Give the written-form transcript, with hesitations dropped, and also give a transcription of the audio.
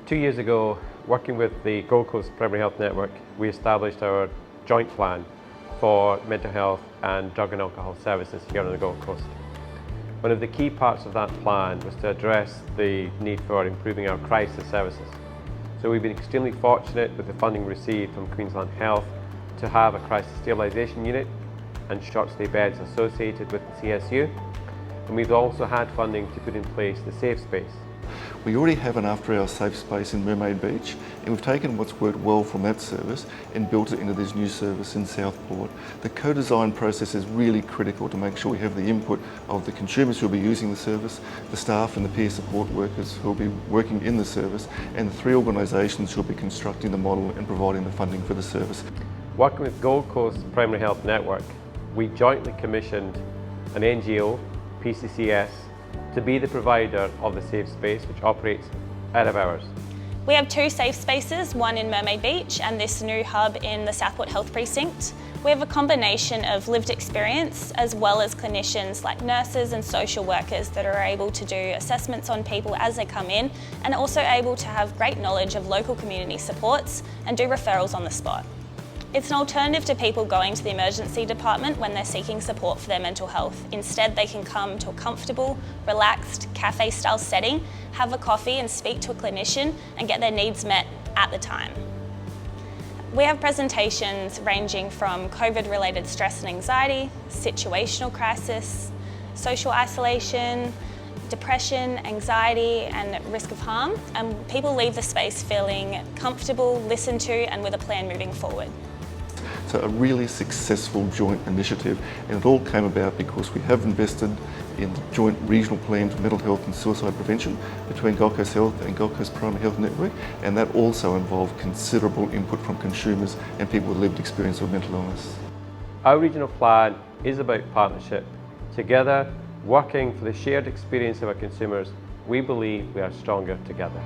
2 years ago, working with the Gold Coast Primary Health Network, we established our joint plan for mental health and drug and alcohol services here on the Gold Coast. One of the key parts of that plan was to address the need for improving our crisis services. So we've been extremely fortunate with the funding received from Queensland Health to have a crisis sterilisation unit and short stay beds associated with the CSU. And we've also had funding to put in place the safe space. We already have an after-hours safe space in Mermaid Beach, and we've taken what's worked well from that service and built it into this new service in Southport. The co-design process is really critical to make sure we have the input of the consumers who will be using the service, the staff and the peer support workers who will be working in the service, and the three organisations who will be constructing the model and providing the funding for the service. Working with Gold Coast Primary Health Network, we jointly commissioned an NGO, PCCS, to be the provider of the safe space, which operates out of hours. We have two safe spaces, one in Mermaid Beach and this new hub in the Southport Health Precinct. We have a combination of lived experience as well as clinicians like nurses and social workers that are able to do assessments on people as they come in and also able to have great knowledge of local community supports and do referrals on the spot. It's an alternative to people going to the emergency department when they're seeking support for their mental health. Instead, they can come to a comfortable, relaxed, cafe-style setting, have a coffee and speak to a clinician and get their needs met at the time. We have presentations ranging from COVID-related stress and anxiety, situational crisis, social isolation, depression, anxiety and risk of harm, and people leave the space feeling comfortable, listened to and with a plan moving forward. So a really successful joint initiative, and it all came about because we have invested in the joint regional plan for mental health and suicide prevention between Gold Coast Health and Gold Coast Primary Health Network, and that also involved considerable input from consumers and people with lived experience of mental illness. Our regional plan is about partnership. Together, working for the shared experience of our consumers, we believe we are stronger together.